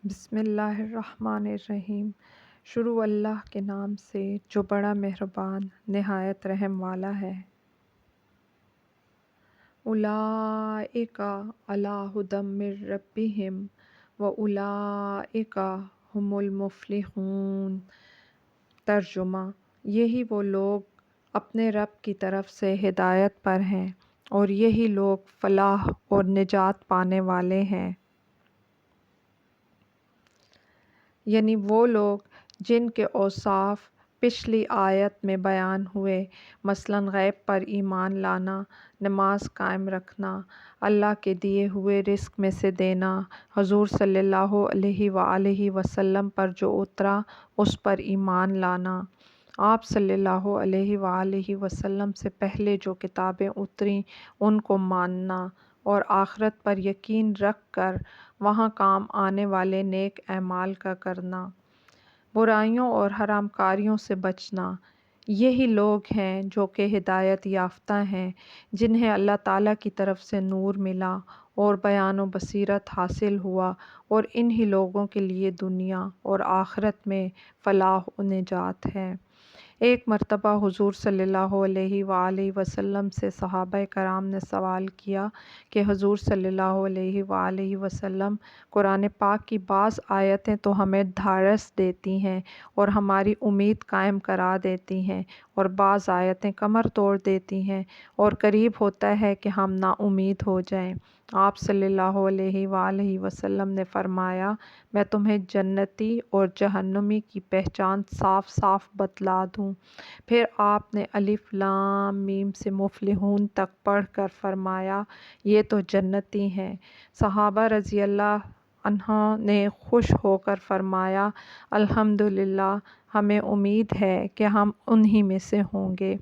بسم اللہ الرحمن الرحیم۔ شروع اللہ کے نام سے جو بڑا مہربان نہایت رحم والا ہے۔ اولئک علی ھدی من ربہم واولئک ھم المفلحون۔ ترجمہ: یہی وہ لوگ اپنے رب کی طرف سے ہدایت پر ہیں اور یہی لوگ فلاح اور نجات پانے والے ہیں۔ یعنی وہ لوگ جن کے اوصاف پچھلی آیت میں بیان ہوئے، مثلاً غیب پر ایمان لانا، نماز قائم رکھنا، اللہ کے دیے ہوئے رزق میں سے دینا، حضور صلی اللہ علیہ وآلہ وسلم پر جو اترا اس پر ایمان لانا، آپ صلی اللہ علیہ وآلہ وسلم سے پہلے جو کتابیں اتریں ان کو ماننا اور آخرت پر یقین رکھ کر وہاں کام آنے والے نیک اعمال کا کرنا، برائیوں اور حرام کاریوں سے بچنا، یہی لوگ ہیں جو کہ ہدایت یافتہ ہیں، جنہیں اللہ تعالیٰ کی طرف سے نور ملا اور بیان و بصیرت حاصل ہوا، اور انہی لوگوں کے لیے دنیا اور آخرت میں فلاح و نجات ہے۔ ایک مرتبہ حضور صلی اللہ علیہ وآلہ وسلم سے صحابہ کرام نے سوال کیا کہ حضور صلی اللہ علیہ وآلہ وسلم، قرآن پاک کی بعض آیتیں تو ہمیں دھاڑس دیتی ہیں اور ہماری امید قائم کرا دیتی ہیں، اور بعض آیتیں کمر توڑ دیتی ہیں اور قریب ہوتا ہے کہ ہم نا امید ہو جائیں۔ آپ صلی اللہ علیہ وآلہ وسلم نے فرمایا، میں تمہیں جنتی اور جہنمی کی پہچان صاف صاف بتلا دوں؟ پھر آپ نے الف لام میم سے مفلحون تک پڑھ کر فرمایا، یہ تو جنتی ہیں۔ صحابہ رضی اللہ عنہم نے خوش ہو کر فرمایا، الحمدللہ، ہمیں امید ہے کہ ہم انہی میں سے ہوں گے۔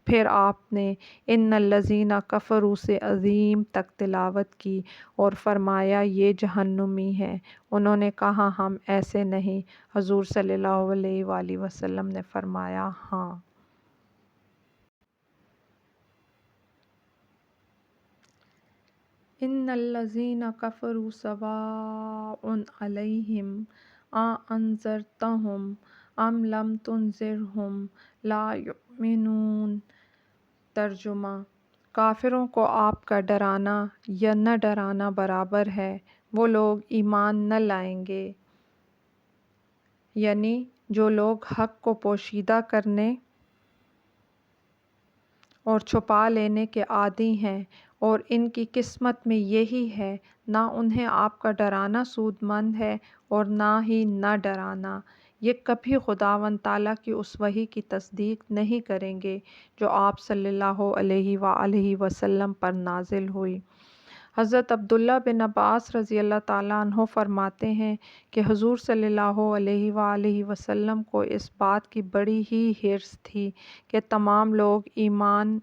پھر آپ نے ان الذین کفروا سے عظیم تک تلاوت کی اور فرمایا، یہ جہنمی ہیں۔ انہوں نے کہا، ہم ایسے نہیں۔ حضور صلی اللہ علیہ وآلہ وسلم نے فرمایا، ہاں۔ ان الذین کفروا سواء علیہم اانذرتہم ام لم تنذرہم لا یؤمنون۔ ترجمہ: کافروں کو آپ کا ڈرانا یا نہ ڈرانا برابر ہے، وہ لوگ ایمان نہ لائیں گے۔ یعنی جو لوگ حق کو پوشیدہ کرنے اور چھپا لینے کے عادی ہیں اور ان کی قسمت میں یہی ہے، نہ انہیں آپ کا ڈرانا سود مند ہے اور نہ ہی نہ ڈرانا۔ یہ کبھی خداوند تعالیٰ کی اس وحی کی تصدیق نہیں کریں گے جو آپ صلی اللہ علیہ وآلہ وسلم پر نازل ہوئی۔ حضرت عبداللہ بن عباس رضی اللہ تعالیٰ عنہ فرماتے ہیں کہ حضور صلی اللہ علیہ وآلہ وسلم کو اس بات کی بڑی ہی حرص تھی کہ تمام لوگ ایمان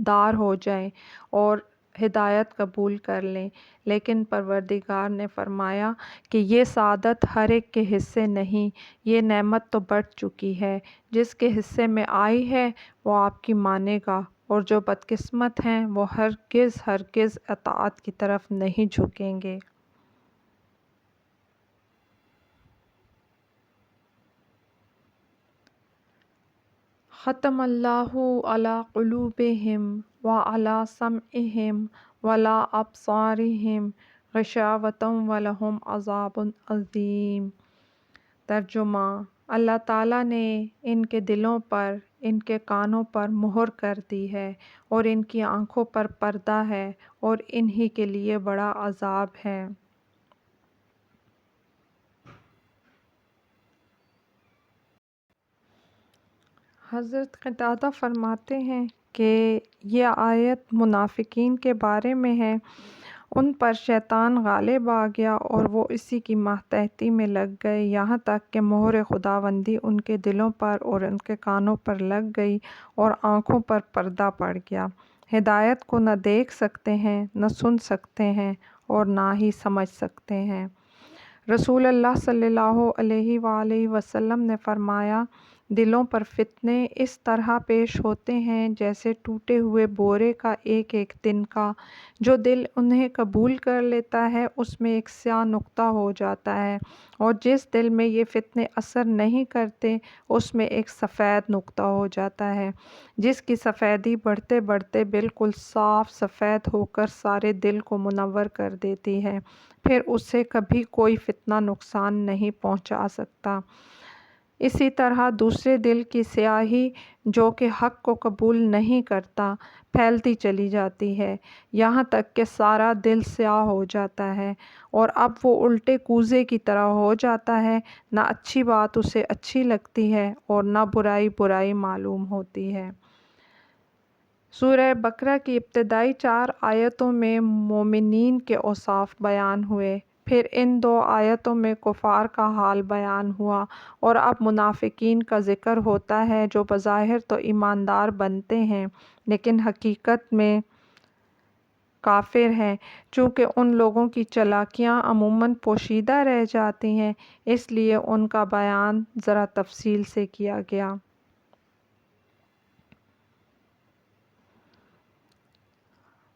دار ہو جائیں اور ہدایت قبول کر لیں، لیکن پروردگار نے فرمایا کہ یہ سعادت ہر ایک کے حصے نہیں، یہ نعمت تو بڑھ چکی ہے، جس کے حصے میں آئی ہے وہ آپ کی مانے گا، اور جو بدقسمت ہیں وہ ہرگز ہرگز اطاعت کی طرف نہیں جھکیں گے۔ ختم اللہ علی قلوبہم وعلی سمعہم وعلی ابصارہم غشاوۃ ولہم عذاب عظیم۔ ترجمہ: اللہ تعالیٰ نے ان کے دلوں پر، ان کے کانوں پر مہر کر دی ہے اور ان کی آنکھوں پر پردہ ہے، اور انہی کے لیے بڑا عذاب ہے۔ حضرت قتادہ فرماتے ہیں کہ یہ آیت منافقین کے بارے میں ہے۔ ان پر شیطان غالب آ گیا اور وہ اسی کی ماتحتی میں لگ گئے، یہاں تک کہ مہر خداوندی ان کے دلوں پر اور ان کے کانوں پر لگ گئی اور آنکھوں پر پردہ پڑ گیا۔ ہدایت کو نہ دیکھ سکتے ہیں، نہ سن سکتے ہیں اور نہ ہی سمجھ سکتے ہیں۔ رسول اللہ صلی اللہ علیہ وآلہ وسلم نے فرمایا، دلوں پر فتنے اس طرح پیش ہوتے ہیں جیسے ٹوٹے ہوئے بورے کا ایک ایک تنکا۔ جو دل انہیں قبول کر لیتا ہے اس میں ایک سیاہ نقطہ ہو جاتا ہے، اور جس دل میں یہ فتنے اثر نہیں کرتے اس میں ایک سفید نقطہ ہو جاتا ہے، جس کی سفیدی بڑھتے بڑھتے بالکل صاف سفید ہو کر سارے دل کو منور کر دیتی ہے، پھر اسے کبھی کوئی فتنہ نقصان نہیں پہنچا سکتا۔ اسی طرح دوسرے دل کی سیاہی جو کہ حق کو قبول نہیں کرتا پھیلتی چلی جاتی ہے، یہاں تک کہ سارا دل سیاہ ہو جاتا ہے، اور اب وہ الٹے کوزے کی طرح ہو جاتا ہے، نہ اچھی بات اسے اچھی لگتی ہے اور نہ برائی برائی معلوم ہوتی ہے۔ سورہ بقرہ کی ابتدائی 4 آیتوں میں مومنین کے اوصاف بیان ہوئے، پھر ان 2 آیتوں میں کفار کا حال بیان ہوا، اور اب منافقین کا ذکر ہوتا ہے جو بظاہر تو ایماندار بنتے ہیں لیکن حقیقت میں کافر ہیں۔ چونکہ ان لوگوں کی چالاکیاں عموماً پوشیدہ رہ جاتی ہیں، اس لیے ان کا بیان ذرا تفصیل سے کیا گیا۔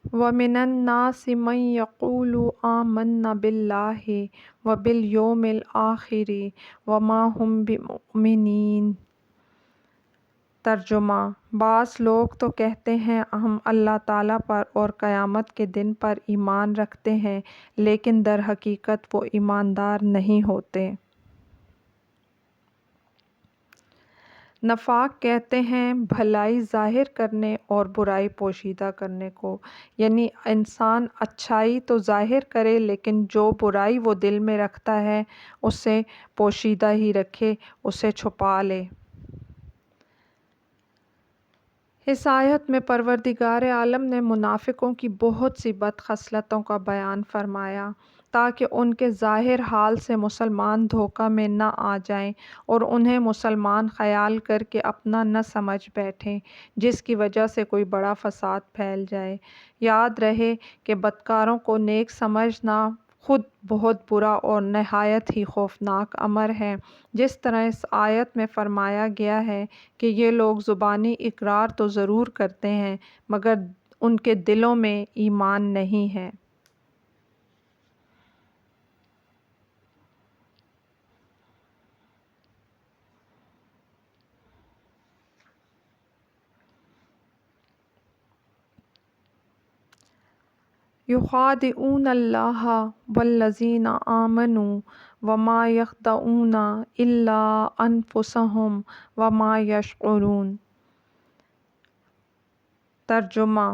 وَمِنَ النَّاسِ مَن يَقُولُ آمَنَّا بِاللَّهِ وَبِالْيَوْمِ الْآخِرِ وَمَا هُم بِمُؤْمِنِينَ۔ ترجمہ: بعض لوگ تو کہتے ہیں ہم اللہ تعالیٰ پر اور قیامت کے دن پر ایمان رکھتے ہیں، لیکن در حقیقت وہ ایماندار نہیں ہوتے۔ نفاق کہتے ہیں بھلائی ظاہر کرنے اور برائی پوشیدہ کرنے کو، یعنی انسان اچھائی تو ظاہر کرے لیکن جو برائی وہ دل میں رکھتا ہے اسے پوشیدہ ہی رکھے، اسے چھپا لے۔ اس آیت میں پروردگار عالم نے منافقوں کی بہت سی بد خصلتوں کا بیان فرمایا تاکہ ان کے ظاہر حال سے مسلمان دھوکہ میں نہ آ جائیں اور انہیں مسلمان خیال کر کے اپنا نہ سمجھ بیٹھیں، جس کی وجہ سے کوئی بڑا فساد پھیل جائے۔ یاد رہے کہ بدکاروں کو نیک سمجھنا خود بہت برا اور نہایت ہی خوفناک امر ہے، جس طرح اس آیت میں فرمایا گیا ہے کہ یہ لوگ زبانی اقرار تو ضرور کرتے ہیں مگر ان کے دلوں میں ایمان نہیں ہے۔ یخادعون اللہ والذین آمنوا وما یخدعون الا انفسهم وما یشعرون۔ ترجمہ: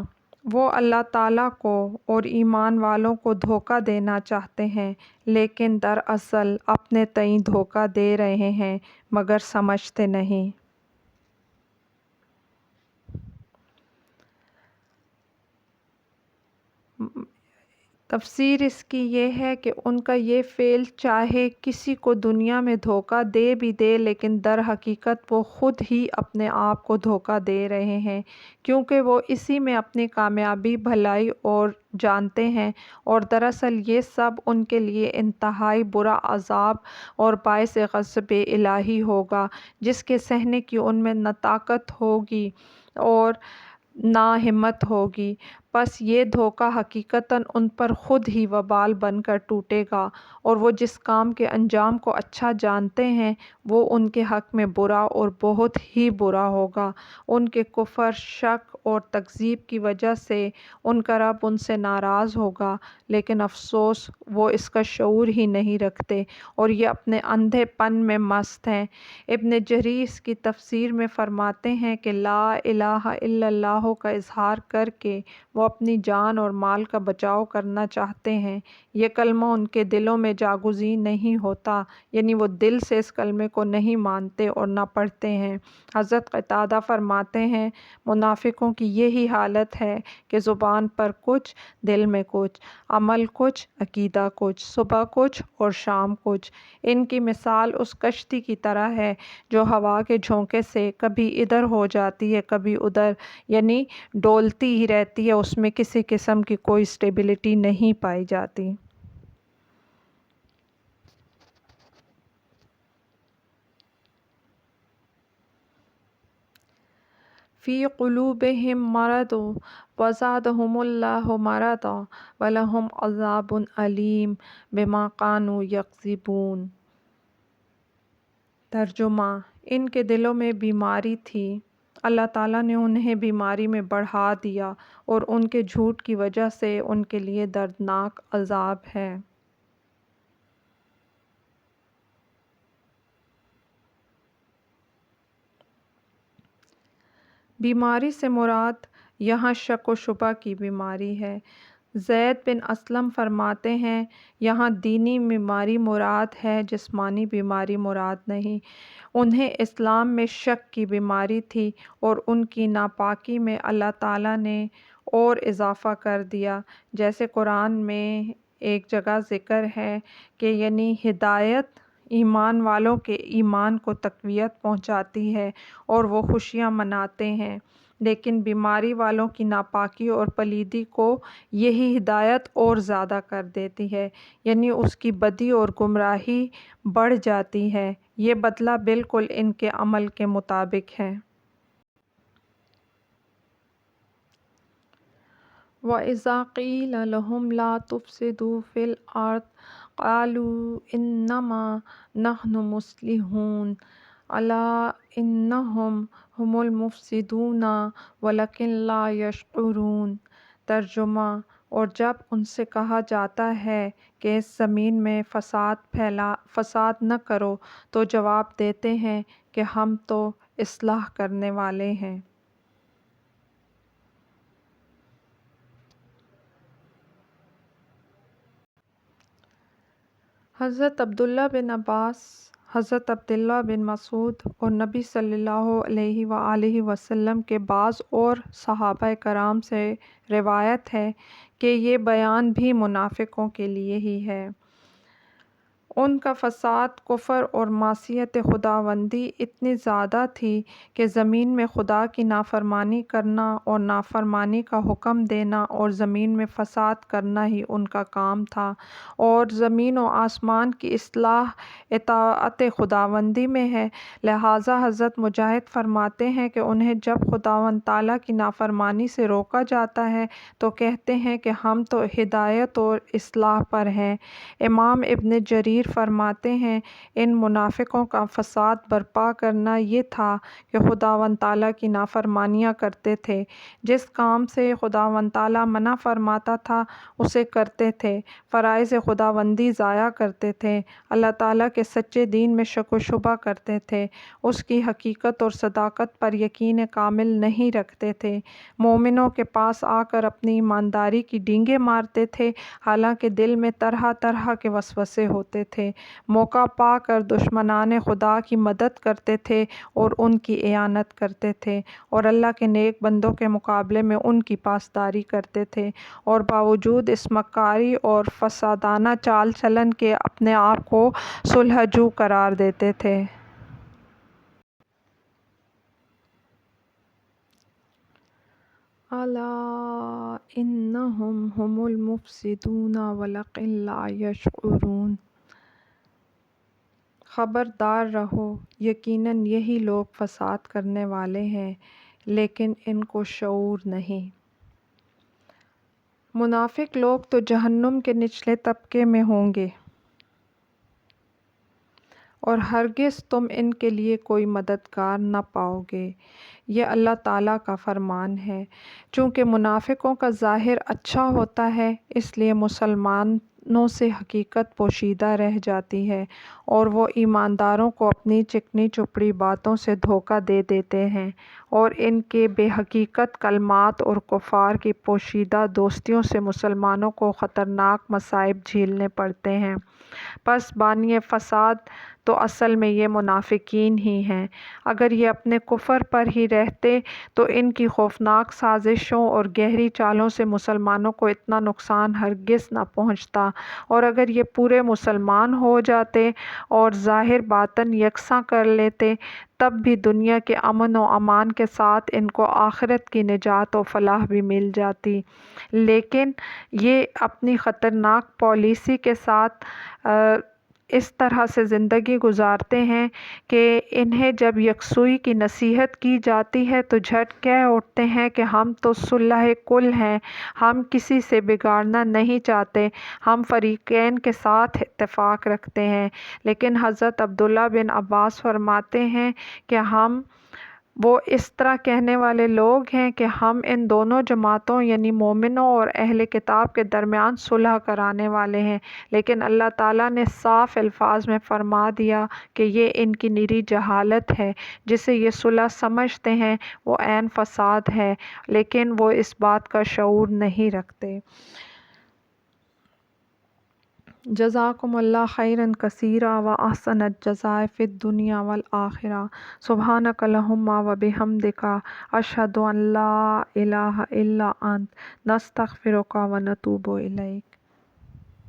وہ اللہ تعالیٰ کو اور ایمان والوں کو دھوکہ دینا چاہتے ہیں لیکن دراصل اپنے تئیں دھوکہ دے رہے ہیں مگر سمجھتے نہیں۔ تفسیر اس کی یہ ہے کہ ان کا یہ فعل چاہے کسی کو دنیا میں دھوکہ دے بھی دے لیکن در حقیقت وہ خود ہی اپنے آپ کو دھوکہ دے رہے ہیں، کیونکہ وہ اسی میں اپنی کامیابی بھلائی اور جانتے ہیں، اور دراصل یہ سب ان کے لیے انتہائی برا عذاب اور باعث غضب الہی ہوگا جس کے سہنے کی ان میں نہ طاقت ہوگی اور نہ ہمت ہوگی۔ پس یہ دھوکہ حقیقتاً ان پر خود ہی وبال بن کر ٹوٹے گا، اور وہ جس کام کے انجام کو اچھا جانتے ہیں وہ ان کے حق میں برا اور بہت ہی برا ہوگا۔ ان کے کفر، شک اور تکذیب کی وجہ سے ان کا رب ان سے ناراض ہوگا، لیکن افسوس وہ اس کا شعور ہی نہیں رکھتے اور یہ اپنے اندھے پن میں مست ہیں۔ ابن جریر اس کی تفسیر میں فرماتے ہیں کہ لا الہ الا اللہ کا اظہار کر کے وہ اپنی جان اور مال کا بچاؤ کرنا چاہتے ہیں، یہ کلمہ ان کے دلوں میں جاگزین نہیں ہوتا، یعنی وہ دل سے اس کلمے کو نہیں مانتے اور نہ پڑھتے ہیں۔ حضرت قتادہ فرماتے ہیں منافقوں کی یہی حالت ہے کہ زبان پر کچھ، دل میں کچھ، عمل کچھ، عقیدہ کچھ، صبح کچھ اور شام کچھ۔ ان کی مثال اس کشتی کی طرح ہے جو ہوا کے جھونکے سے کبھی ادھر ہو جاتی ہے کبھی ادھر، یعنی ڈولتی ہی رہتی ہے، اس میں کسی قسم کی کوئی اسٹیبلٹی نہیں پائی جاتی۔ فی قلوبہم مرض وزادہم اللہ مرضا ولہم عذاب علیم بما کانوا یکذبون۔ ترجمہ: ان کے دلوں میں بیماری تھی، اللہ تعالیٰ نے انہیں بیماری میں بڑھا دیا اور ان کے جھوٹ کی وجہ سے ان کے لیے دردناک عذاب ہے۔ بیماری سے مراد یہاں شک و شبہ کی بیماری ہے۔ زید بن اسلم فرماتے ہیں، یہاں دینی بیماری مراد ہے، جسمانی بیماری مراد نہیں۔ انہیں اسلام میں شک کی بیماری تھی اور ان کی ناپاکی میں اللہ تعالیٰ نے اور اضافہ کر دیا۔ جیسے قرآن میں ایک جگہ ذکر ہے کہ یعنی ہدایت ایمان والوں کے ایمان کو تقویت پہنچاتی ہے اور وہ خوشیاں مناتے ہیں، لیکن بیماری والوں کی ناپاکی اور پلیدی کو یہی ہدایت اور زیادہ کر دیتی ہے، یعنی اس کی بدی اور گمراہی بڑھ جاتی ہے۔ یہ بدلہ بالکل ان کے عمل کے مطابق ہے۔ وَإِذَا قِيلَ لَهُمْ لَا تُفْسِدُوا فِي الْأَرْضِ قَالُوا إِنَّمَا نَحْنُ مُصْلِحُونَ أَلَا إِنَّهُمْ هُمُ الْمُفْسِدُونَ وَلَكِنْ لَا يَشْعُرُونَ۔ ترجمہ: اور جب ان سے کہا جاتا ہے کہ اس زمین میں فساد نہ کرو تو جواب دیتے ہیں کہ ہم تو اصلاح کرنے والے ہیں۔ حضرت عبداللہ بن عباس، حضرت عبداللہ بن مسعود اور نبی صلی اللہ علیہ وآلہ وسلم کے بعض اور صحابہ کرام سے روایت ہے کہ یہ بیان بھی منافقوں کے لیے ہی ہے۔ ان کا فساد، کفر اور معصیت خداوندی اتنی زیادہ تھی کہ زمین میں خدا کی نافرمانی کرنا اور نافرمانی کا حکم دینا اور زمین میں فساد کرنا ہی ان کا کام تھا، اور زمین و آسمان کی اصلاح اطاعت خداوندی میں ہے۔ لہٰذا حضرت مجاہد فرماتے ہیں کہ انہیں جب خداوند تعالیٰ کی نافرمانی سے روکا جاتا ہے تو کہتے ہیں کہ ہم تو ہدایت اور اصلاح پر ہیں۔ امام ابن جریر فرماتے ہیں، ان منافقوں کا فساد برپا کرنا یہ تھا کہ خداوند تعالیٰ کی نافرمانیاں کرتے تھے، جس کام سے خداوند تعالیٰ منع فرماتا تھا اسے کرتے تھے، فرائض خداوندی ضائع کرتے تھے، اللہ تعالیٰ کے سچے دین میں شک و شبہ کرتے تھے، اس کی حقیقت اور صداقت پر یقین کامل نہیں رکھتے تھے، مومنوں کے پاس آ کر اپنی ایمانداری کی ڈینگیں مارتے تھے، حالانکہ دل میں طرح طرح کے وسوسے ہوتے تھے، موقع پا کر دشمنان خدا کی مدد کرتے تھے اور ان کی اعانت کرتے تھے، اور اللہ کے نیک بندوں کے مقابلے میں ان کی پاسداری کرتے تھے، اور باوجود اس مکاری اور فسادانہ چال چلن کے اپنے آپ کو صلح جو قرار دیتے تھے۔ الا انہم ھم المفسدون ولکن لا یشعرون۔ خبردار رہو، یقیناً یہی لوگ فساد کرنے والے ہیں، لیکن ان کو شعور نہیں۔ منافق لوگ تو جہنم کے نچلے طبقے میں ہوں گے اور ہرگز تم ان کے لیے کوئی مددگار نہ پاؤ گے۔ یہ اللہ تعالیٰ کا فرمان ہے۔ چونکہ منافقوں کا ظاہر اچھا ہوتا ہے، اس لیے مسلمانوں سے حقیقت پوشیدہ رہ جاتی ہے، اور وہ ایمانداروں کو اپنی چکنی چپڑی باتوں سے دھوکہ دے دیتے ہیں، اور ان کے بے حقیقت کلمات اور کفار کی پوشیدہ دوستیوں سے مسلمانوں کو خطرناک مصائب جھیلنے پڑتے ہیں۔ پس بانی فساد تو اصل میں یہ منافقین ہی ہیں۔ اگر یہ اپنے کفر پر ہی رہتے تو ان کی خوفناک سازشوں اور گہری چالوں سے مسلمانوں کو اتنا نقصان ہرگز نہ پہنچتا، اور اگر یہ پورے مسلمان ہو جاتے اور ظاہر باطن یکساں کر لیتے تب بھی دنیا کے امن و امان کے ساتھ ان کو آخرت کی نجات و فلاح بھی مل جاتی، لیکن یہ اپنی خطرناک پالیسی کے ساتھ اس طرح سے زندگی گزارتے ہیں کہ انہیں جب یکسوئی کی نصیحت کی جاتی ہے تو جھٹ کہہ اٹھتے ہیں کہ ہم تو صلح کل ہیں، ہم کسی سے بگاڑنا نہیں چاہتے، ہم فریقین کے ساتھ اتفاق رکھتے ہیں۔ لیکن حضرت عبداللہ بن عباس فرماتے ہیں کہ وہ اس طرح کہنے والے لوگ ہیں کہ ہم ان دونوں جماعتوں یعنی مومنوں اور اہل کتاب کے درمیان صلح کرانے والے ہیں، لیکن اللہ تعالیٰ نے صاف الفاظ میں فرما دیا کہ یہ ان کی نری جہالت ہے، جسے یہ صلح سمجھتے ہیں وہ عین فساد ہے، لیکن وہ اس بات کا شعور نہیں رکھتے۔ جزاکم اللہ خیرا کثیرا و احسن الجزاء فی الدنیا والآخرہ۔ سبحانک اللہم و بحمدک، اشہد ان لا الہ الا انت، نستغفرک و نتوب الیک۔